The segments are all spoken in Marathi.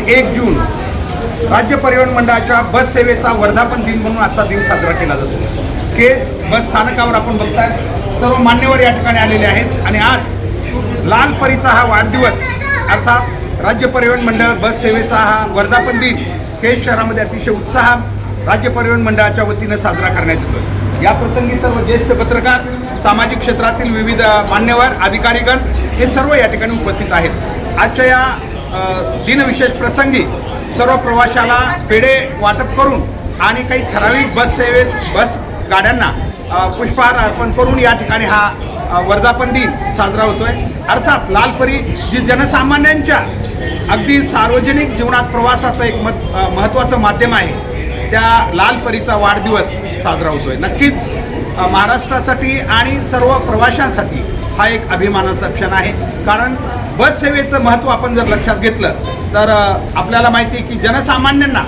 1 जून राज्य परिवहन मंडळाच्या बस सेवेचा वर्धापन दिन म्हणून आजचा दिन साजरा केला जातो। केज बस स्थानकावर आपण बघताय सर्व मान्यवर या ठिकाणी आलेले आहेत आणि आज लाल परीचा हा वाढदिवस अर्थात राज्य परिवहन मंडळ बस सेवेचा हा वर्धापन दिन केज शहरामध्ये अतिशय उत्साह राज्य परिवहन मंडळाच्या वतीनं साजरा करण्यात येतो। या प्रसंगी सर्व ज्येष्ठ पत्रकार, सामाजिक क्षेत्रातील विविध मान्यवर, अधिकारीगण हे सर्व या ठिकाणी उपस्थित आहेत। आजच्या या दिनविशेष प्रसंगी सर्व प्रवाशाला पेढे वाटप करून आणि काही ठराविक बस गाड्यांना पुष्पहार अर्पण करून या ठिकाणी हा वर्धापन दिन साजरा होतोय। अर्थात लाल परी जी जनसामान्यांच्या अगदी सार्वजनिक जीवनात प्रवासाचं एक महत्त्वाचं माध्यम आहे, त्या लाल परीचा वाढदिवस साजरा होतोय। नक्कीच महाराष्ट्रासाठी आणि सर्व प्रवाशांसाठी हा एक अभिमानाचा क्षण आहे, कारण बस सेवेचं महत्त्व आपण जर लक्षात घेतलं तर आपल्याला माहिती आहे की जनसामान्यांना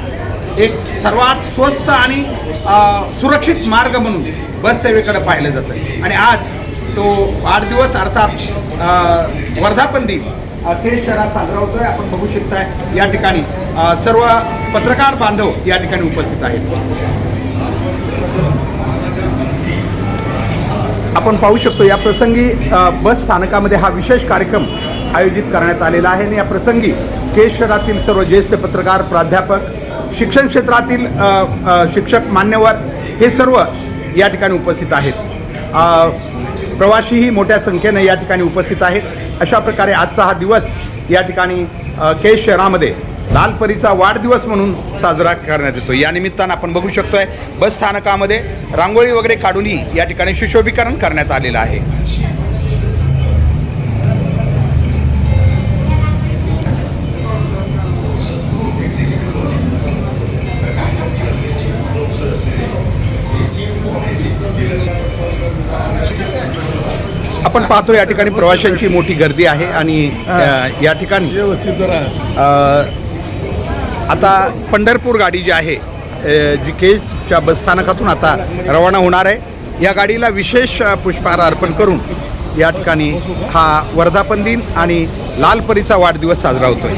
एक सर्वात स्वस्त आणि सुरक्षित मार्ग म्हणून बस सेवेकडे पाहिलं जातं आणि आज तो वाढदिवस अर्थात वर्धापन दिन केज शहरात साजरा होतोय। आपण बघू शकताय या ठिकाणी सर्व पत्रकार बांधव या ठिकाणी उपस्थित आहेत। आपण पाहू शकतो या प्रसंगी बस स्थानकामध्ये हा विशेष कार्यक्रम आयोजित करण्यात आलेला आहे आणि या प्रसंगी केज शहरातील सर्व ज्येष्ठ पत्रकार, प्राध्यापक, शिक्षण क्षेत्रातील शिक्षक, मान्यवर हे सर्व या ठिकाणी उपस्थित आहेत। प्रवाशीही मोठ्या संख्येने या ठिकाणी उपस्थित आहेत। अशा प्रकारे आजचा हा दिवस या ठिकाणी केज शहरामध्ये लाल परीचा वाढदिवस म्हणून साजरा करण्यात येतो। या निमित्तानं आपण बघू शकतोय बस स्थानकामध्ये रांगोळी वगैरे काढूनही या ठिकाणी सुशोभीकरण करण्यात आलेलं आहे। आपण पाहतो या ठिकाणी प्रवाशांची मोठी गर्दी आहे आणि या ठिकाणी आता पंढरपूर गाडी जी आहे जी केजच्या बसस्थानकातून आता रवाना होणार आहे, या गाडीला विशेष पुष्पहार अर्पण करून या ठिकाणी हा वर्धापन दिन आणि लाल परीचा वाढदिवस साजरा होतोय।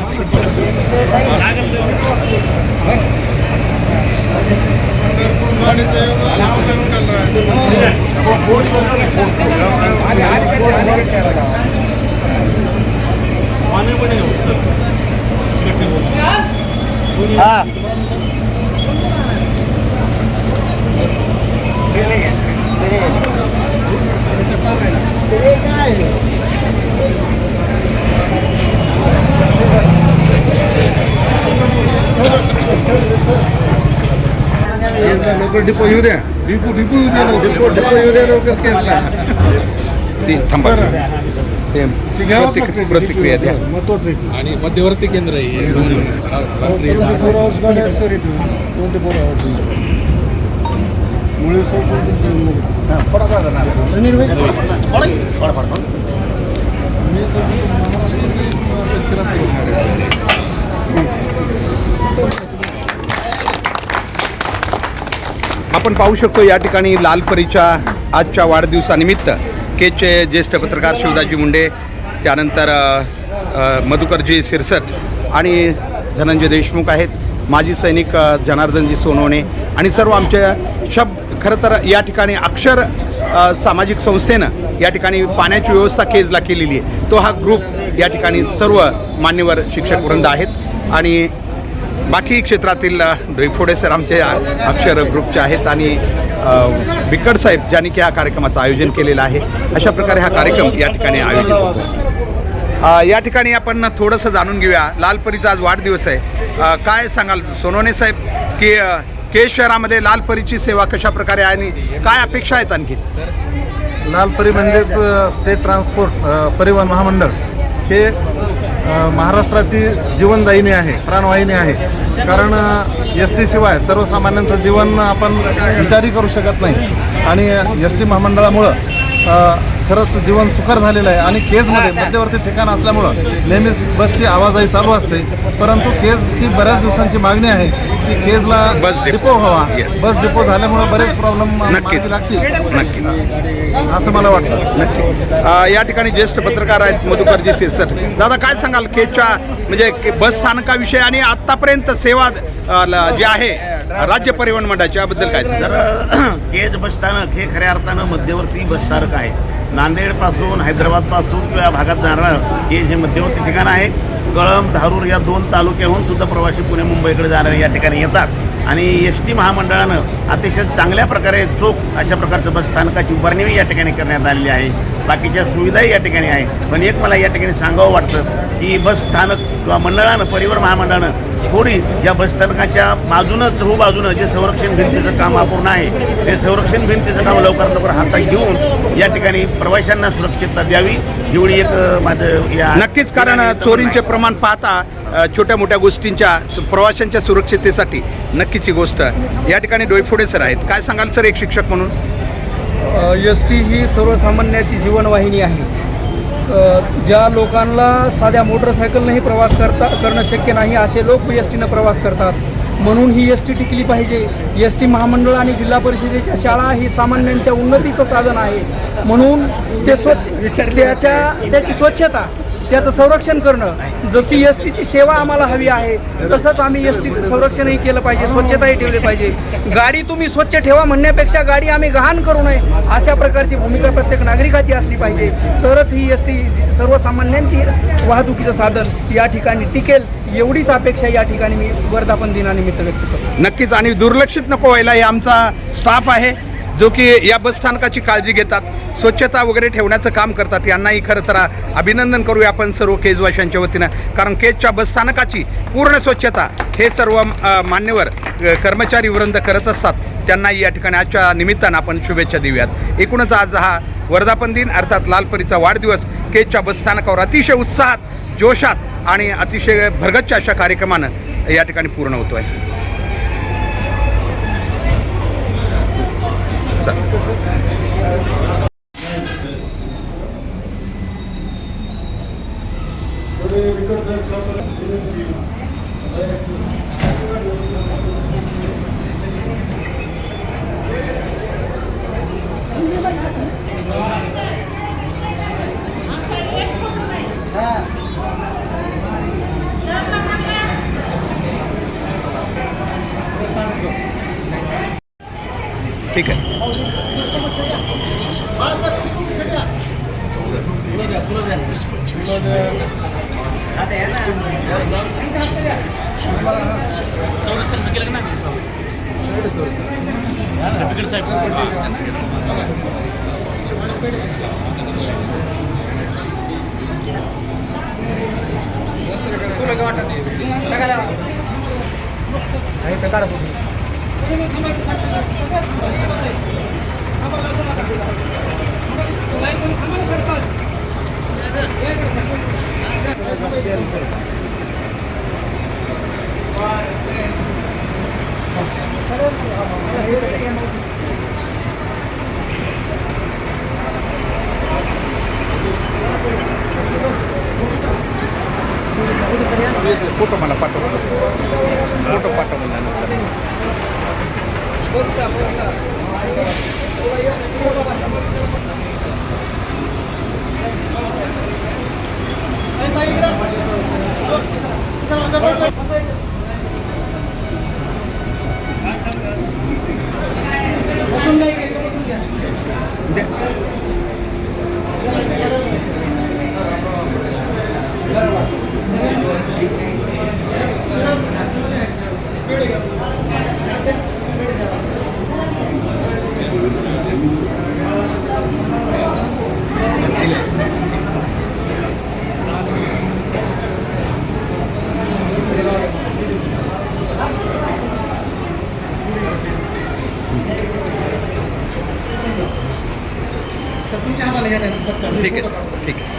लवकर डिपो येऊ द्या, डिपो येऊ द्या लवकर। प्रतिक्रिया द्या। महत्वाचं आहे आणि मध्यवर्ती केंद्र आहे आपण पाहू शकतो या ठिकाणी लाल परीच्या आजच्या वाढदिवसानिमित्त केजचे ज्येष्ठ पत्रकार शिवदाजी मुंडे, त्यानंतर मधुकरजी सिरसट आणि धनंजय देशमुख आहेत, माजी सैनिक जनार्दनजी सोनवणे आणि सर्व आमचे खरं तर या ठिकाणी अक्षर सामाजिक संस्थेनं या ठिकाणी पाण्याची व्यवस्था केजला केलेली आहे। तो हा ग्रुप या ठिकाणी सर्व मान्यवर शिक्षक वृंद आहेत आणि बाकी क्षेत्रातील ड्रिफोडे सर आमचे अक्षर ग्रुपचे आहेत आणि बिकड साहेब ज्यांनी की या कार्यक्रमाचं आयोजन केलेलं आहे। अशा प्रकारे हा कार्यक्रम या ठिकाणी आयोजित होतो। या ठिकाणी आपण थोडंसं जाणून घेऊया, लाल परीचा आज वाढदिवस आहे, काय सांगाल सोनवणे साहेब की केज शहरामध्ये लाल परीची सेवा कशा प्रकारे आहे आणि काय अपेक्षा आहेत आणखी? लाल परी म्हणजेच स्टेट ट्रान्सपोर्ट परिवहन महामंडळ हे महाराष्ट्राची जीवनदायिनी आहे, प्राणवाहिनी आहे। कारण एस टी शिवाय सर्वसामान्यांचं जीवन आपण विचारही करू शकत नाही आणि एस टी महामंडळामुळं खरंच जीवन सुकर झालेलं आहे. आणि केजमध्ये मध्यवर्ती ठिकाण असल्यामुळं नेहमीच बसची आवाजाही चालू असते, परंतु केजची बऱ्याच दिवसांची मागणी आहे की केजला बस डिपो व्हावा. बस डिपो झाल्यामुळं बरेच प्रॉब्लेम मार्गी लागतील नक्की असं मला वाटतं. नक्की. या ठिकाणी ज्येष्ठ पत्रकार आहेत मधुकरजी सिरसट. दादा काय सांगाल केजच्या म्हणजे बस स्थानकाविषयी आणि आतापर्यंत सेवा जी आहे राज्य परिवहन मंडळाच्या याबद्दल काय सांगाल? तर केज बसस्थानक हे खऱ्या अर्थानं मध्यवर्ती बसस्थानक आहे. नांदेडपासून हैदराबादपासून किंवा या भागात जाणारं केज हे मध्यवर्ती ठिकाण आहे. कळंब धारूर या 2 तालुक्याहून सुद्धा प्रवासी पुणे मुंबईकडे जाणारे या ठिकाणी येतात आणि एस टी महामंडळानं अतिशय चांगल्या प्रकारे चोख अशा प्रकारचं बसस्थानकाची उभारणी या ठिकाणी करण्यात आलेली आहे. बाकीच्या सुविधाही या ठिकाणी आहे. पण एक मला या ठिकाणी सांगावं वाटतं की बसस्थानक किंवा मंडळानं परिवहन महामंडळानं थोडी या बसस्थानकाच्या बाजूनं बाजूनं जे संरक्षण भिंतीचं काम अपूर्ण आहे ते संरक्षण भिंतीचं काम लवकरात लवकर हातात घेऊन या ठिकाणी प्रवाशांना सुरक्षितता द्यावी एवढी एक माझं या नक्कीच. कारण चोरींचे प्रमाण पाहता छोट्या मोठ्या गोष्टींच्या प्रवाशांच्या सुरक्षिततेसाठी नक्कीच ही गोष्ट या ठिकाणी डोईफोडे सर आहेत. काय सांगाल सर एक शिक्षक म्हणून? एस टी ही सर्वसामान्याची जीवनवाहिनी आहे. ज्या लोकांना साध्या मोटरसायकलनंही प्रवास करणं शक्य नाही असे लोक एस टीनं प्रवास करतात. म्हणून ही एस टी टिकली पाहिजे. एस टी महामंडळ आणि जिल्हा परिषदेच्या शाळा ही सामान्यांच्या उन्नतीचं साधन आहे. म्हणून ते त्याची स्वच्छता त्याचं संरक्षण करणं, जशी एस टीची सेवा आम्हाला हवी आहे तसंच आम्ही एस टीचं संरक्षणही केलं पाहिजे, स्वच्छताही ठेवली पाहिजे. गाडी तुम्ही स्वच्छ ठेवा म्हणण्यापेक्षा गाडी आम्ही गहाण करू नये अशा प्रकारची भूमिका प्रत्येक नागरिकाची असली पाहिजे. तरच ही एस टी सर्वसामान्यांची वाहतुकीचं साधन या ठिकाणी टिकेल एवढीच अपेक्षा या ठिकाणी मी वर्धापन दिनानिमित्त व्यक्त करतो. नक्कीच. आणि दुर्लक्षित नको व्हायला हे आमचा स्टाफ आहे जो की या बसस्थानकाची काळजी घेतात, स्वच्छता वगैरे ठेवण्याचं काम करतात. यांनाही खरं तर अभिनंदन करूया आपण सर्व केजवाशांच्या वतीनं. कारण केजच्या बसस्थानकाची पूर्ण स्वच्छता हे सर्व मान्यवर कर्मचारी वृंद करत असतात. त्यांनाही या ठिकाणी आजच्या निमित्तानं आपण शुभेच्छा देऊयात. एकूणच आज हा वर्धापन दिन अर्थात लालपरीचा वाढदिवस केजच्या बसस्थानकावर अतिशय उत्साहात, जोशात आणि अतिशय भरगच्च अशा कार्यक्रमानं या ठिकाणी पूर्ण होतो आहे. ठीक आहे. फोटो मला पाठव, फोटो पाठव मला. ठीक आहे, ठीक आहे.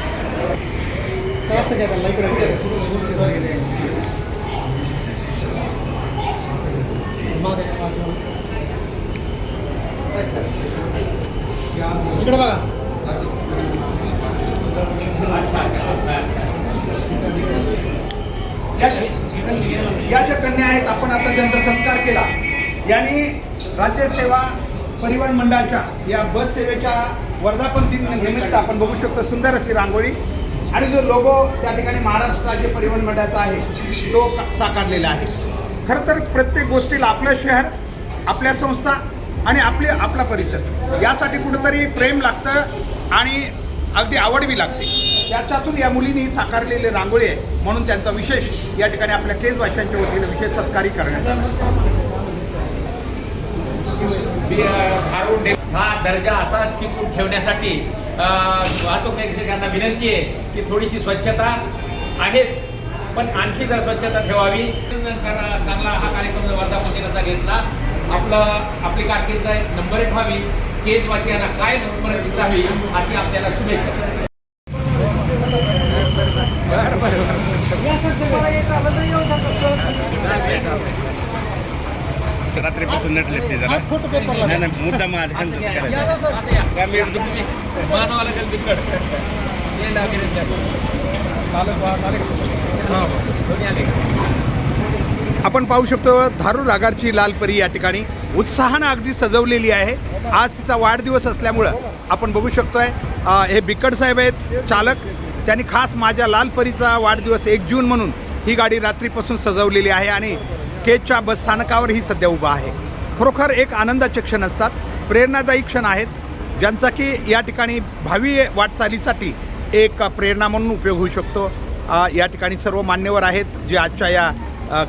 इकडे बघा. आहेत, आपण आता त्यांचा सत्कार केला. यांनी राज्य सेवा परिवहन मंडळाच्या या बस सेवेच्या वर्धापन दिन निमित्त आपण बघू शकतो सुंदर अशी रांगोळी आणि जो लोगो त्या ठिकाणी महाराष्ट्र राज्य परिवहन मंडळाचा आहे तो साकारलेला आहे. खरं तर प्रत्येक गोष्टीला आपलं शहर, आपल्या संस्था आणि आपला परिसर यासाठी कुठंतरी प्रेम लागतं आणि अगदी आवडवी लागते. त्याच्यातून या मुलींनी साकारलेली रांगोळी आहे म्हणून त्यांचा विशेष या ठिकाणी आपल्या केजवाशांच्या वतीनं विशेष सत्कारी करण्यात आला. हा दर्जा असाच टिकून ठेवण्यासाठी वाहतूक निरीक्षकांना विनंती आहे की थोडीशी स्वच्छता आहेच पण आणखी जर स्वच्छता ठेवावी. चांगला हा कार्यक्रम वर्धापन दिनाचा घेतला. आपली कारकीर्द नंबर 1 व्हावी, केजवासियांना काय स्मरण राहावी अशी आपल्याला शुभेच्छा. रात्रीपासून नटले ते जरा नाही मुद्दा मानवा लागेल बिकट आपण पाहू शकतो धारूर आगारची लाल परी या ठिकाणी उत्साहानं अगदी सजवलेली आहे. आज तिचा वाढदिवस असल्यामुळं आपण बघू शकतोय हे बिकट साहेब आहेत चालक. त्यांनी खास माझ्या लाल परीचा वाढदिवस 1 जून म्हणून ही गाडी रात्रीपासून सजवलेली आहे आणि केजच्या बस स्थानकावर ही सध्या उभा आहे. खरोखर एक आनंदाचे क्षण असतात, प्रेरणादायी क्षण आहेत ज्यांचा की या ठिकाणी भावी वाटचालीसाठी एक प्रेरणा म्हणून उपयोग होऊ शकतो. या ठिकाणी सर्व मान्यवर आहेत जे आजच्या या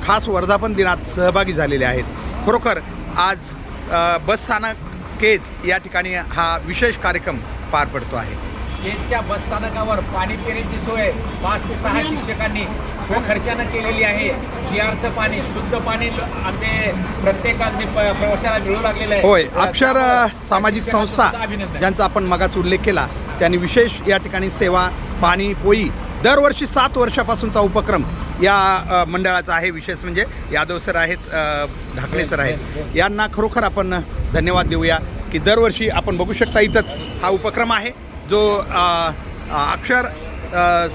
खास वर्धापन दिनात सहभागी झालेले आहेत. खरोखर आज बसस्थानक केज या ठिकाणी हा विशेष कार्यक्रम पार पडतो आहे. केजच्या बसस्थानकावर पाणी पिण्याची सोय 5 ते 6 शिक्षकांनी स्वखर्चानं केलेली आहे. GRचं पाणी, शुद्ध पाणी आमचे प्रत्येकाने प्रवाशाला मिळू लागलेलं आहे. होय, अक्षर सामाजिक संस्था ज्यांचा आपण मगाच उल्लेख केला त्यांनी विशेष या ठिकाणी सेवा, पाणी, पोळी दरवर्षी 7 वर्षापासूनचा उपक्रम या मंडळाचा आहे. विशेष म्हणजे यादव सर आहेत, ढाकणे सर आहेत, यांना खरोखर आपण धन्यवाद देऊया की दरवर्षी आपण बघू शकता इथंच हा उपक्रम आहे जो अक्षर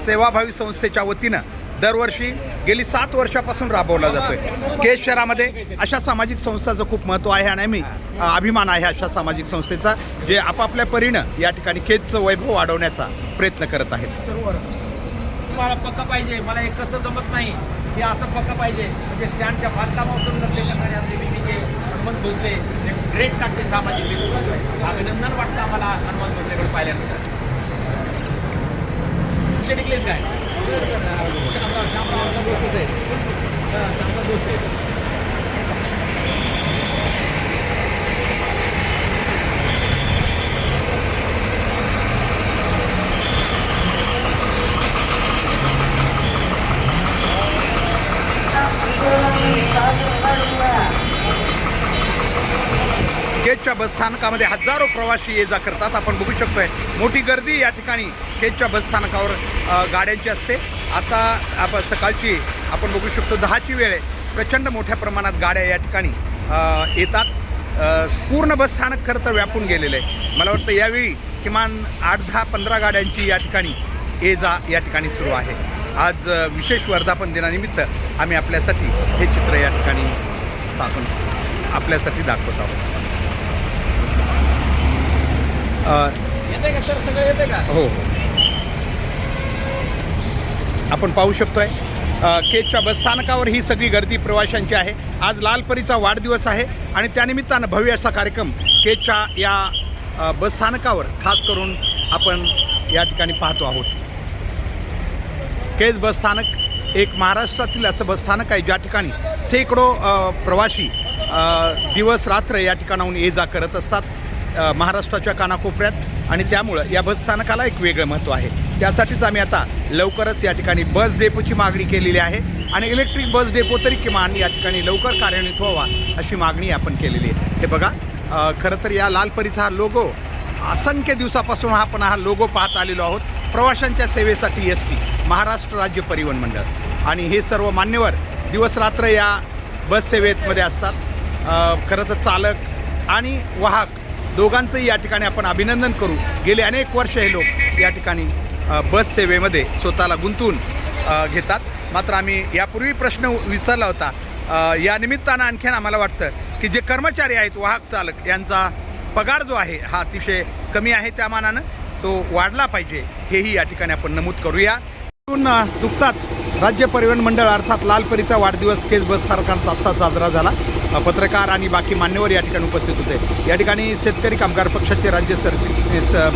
सेवाभावी संस्थेच्या वतीनं दरवर्षी गेली 7 वर्षापासून राबवला जातो आहे. केज शहरामध्ये अशा सामाजिक संस्थांचं खूप महत्त्व आहे आणि आम्ही अभिमान आहे अशा सामाजिक संस्थेचा जे आपापल्या परीनं या ठिकाणी केजचं वैभव वाढवण्याचा प्रयत्न करत आहेत. मला पक्का पाहिजे, मला एकच जमत नाही, हे असं पक्का पाहिजे. म्हणजे स्टँडच्या बांधकामातून लक्ष करणारे आपले विधीचे हनुमंत भोसले ग्रेट टाकते सामाजिक लेखक. अभिनंदन वाटतं आम्हाला हनुमंत भोसलेकडे पाहिल्यानंतर. टिकलेच काय केजच्या बसस्थानकामध्ये हजारो प्रवासी ये जा करतात. आपण बघू शकतोय मोठी गर्दी या ठिकाणी केजच्या बसस्थानकावर गाड्यांची असते. आता आपण सकाळची आपण बघू शकतो 10ची वेळ आहे. प्रचंड मोठ्या प्रमाणात गाड्या या ठिकाणी येतात. पूर्ण बसस्थानक खरं तर व्यापून गेलेलं आहे. मला वाटतं यावेळी किमान 8-10-15 गाड्यांची या ठिकाणी ये जा या ठिकाणी सुरू आहे. आज विशेष वर्धापन दिनानिमित्त आम्ही आपल्यासाठी हे चित्र या ठिकाणी स्थापन आपल्यासाठी दाखवत आहोत. येते का सर, सगळं येते का? हो, आपण पाहू शकतोय केजच्या बसस्थानकावर ही सगळी गर्दी प्रवाशांची आहे. आज लाल परीचा वाढदिवस आहे आणि त्यानिमित्तानं भव्य असा कार्यक्रम केजच्या या बसस्थानकावर खास करून आपण या ठिकाणी पाहतो आहोत. केज बसस्थानक एक महाराष्ट्रातील असं बसस्थानक आहे ज्या ठिकाणी शेकडो प्रवासी दिवस रात्र या ठिकाणाहून ये जा करत असतात महाराष्ट्राच्या कानाकोपऱ्यात आणि त्यामुळं या बसस्थानकाला एक वेगळं महत्त्व आहे. त्यासाठीच आम्ही आता लवकरच या ठिकाणी बस डेपोची मागणी केलेली आहे आणि इलेक्ट्रिक बस डेपो तरी किमान या ठिकाणी लवकर कार्यान्वित व्हावा अशी मागणी आपण केलेली आहे. हे बघा, खरं तर या लाल परीचा हा लोगो असंख्य दिवसापासून आपण हा लोगो पाहत आलेलो आहोत. प्रवाशांच्या सेवेसाठी ST महाराष्ट्र राज्य परिवहन मंडळ आणि हे सर्व मान्यवर दिवसरात्र या बस सेवेमध्ये असतात. खरं तर चालक आणि वाहक दोघांचंही या ठिकाणी आपण अभिनंदन करू. गेले अनेक वर्ष हे लोक या ठिकाणी बस सेवेमध्ये स्वतःला गुंतवून घेतात. मात्र आम्ही यापूर्वी प्रश्न विचारला होता या निमित्तानं आणखीन आम्हाला वाटतं की जे कर्मचारी आहेत वाहक चालक यांचा पगार जो आहे हा अतिशय कमी आहे, त्या मानानं तो वाढला पाहिजे हेही या ठिकाणी आपण नमूद करूया. नुकताच राज्य परिवहन मंडळ अर्थात लालपरीचा वाढदिवस केज बस स्थानकांचा आत्ता साजरा झाला. पत्रकार आणि बाकी मान्यवर या ठिकाणी उपस्थित होते. या ठिकाणी शेतकरी कामगार पक्षाचे राज्य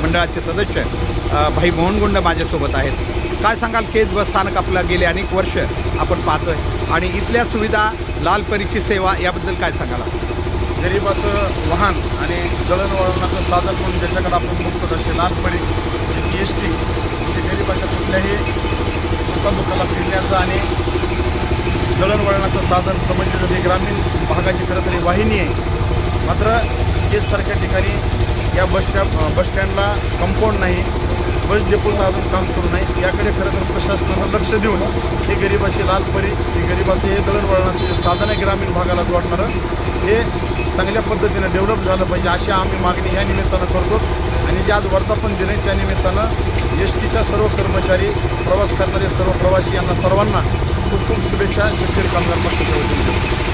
मंडळाचे सदस्य भाई मोहनगुंड माझ्यासोबत आहेत. काय सांगाल, केज बस स्थानक आपलं गेले अनेक वर्ष आपण पाहतोय आणि इथल्या सुविधा, लालपरीची सेवा याबद्दल काय सांगाल? गरिबाचं वाहन आणि दळणवळणाचं साधन म्हणून ज्याच्याकडे आपण बघतो तसे लालपरी एस टी म्हणजे गरिबाच्या कुठल्याही सुखादुखाला फिरण्याचं आणि दळणवळणाचं साधन समजलं जाते. ग्रामीण भागाची खरं तरी वाहिनी आहे. मात्र केजसारख्या ठिकाणी या बसस्टँडला कंपाऊंड नाही, बस डेपोचं अजून काम सुरू नाही. याकडे खरं तर प्रशासनानं लक्ष देऊन हे गरिबाची लालपरी, हे गरिबाचं हे दळणवळणाचं जे साधन आहे ग्रामीण भागाला जोडणारं, हे चांगल्या पद्धतीनं डेव्हलप झालं पाहिजे अशी आम्ही मागणी या निमित्तानं करतो. आणि जे आज वर्धापन दिन आहे त्या निमित्तानं एस टीच्या सर्व कर्मचारी, प्रवास करणारे सर्व प्रवासी यांना सर्वांना खूप खूप शुभेच्छा शेतकरी कामगार पक्षाच्या वतीने.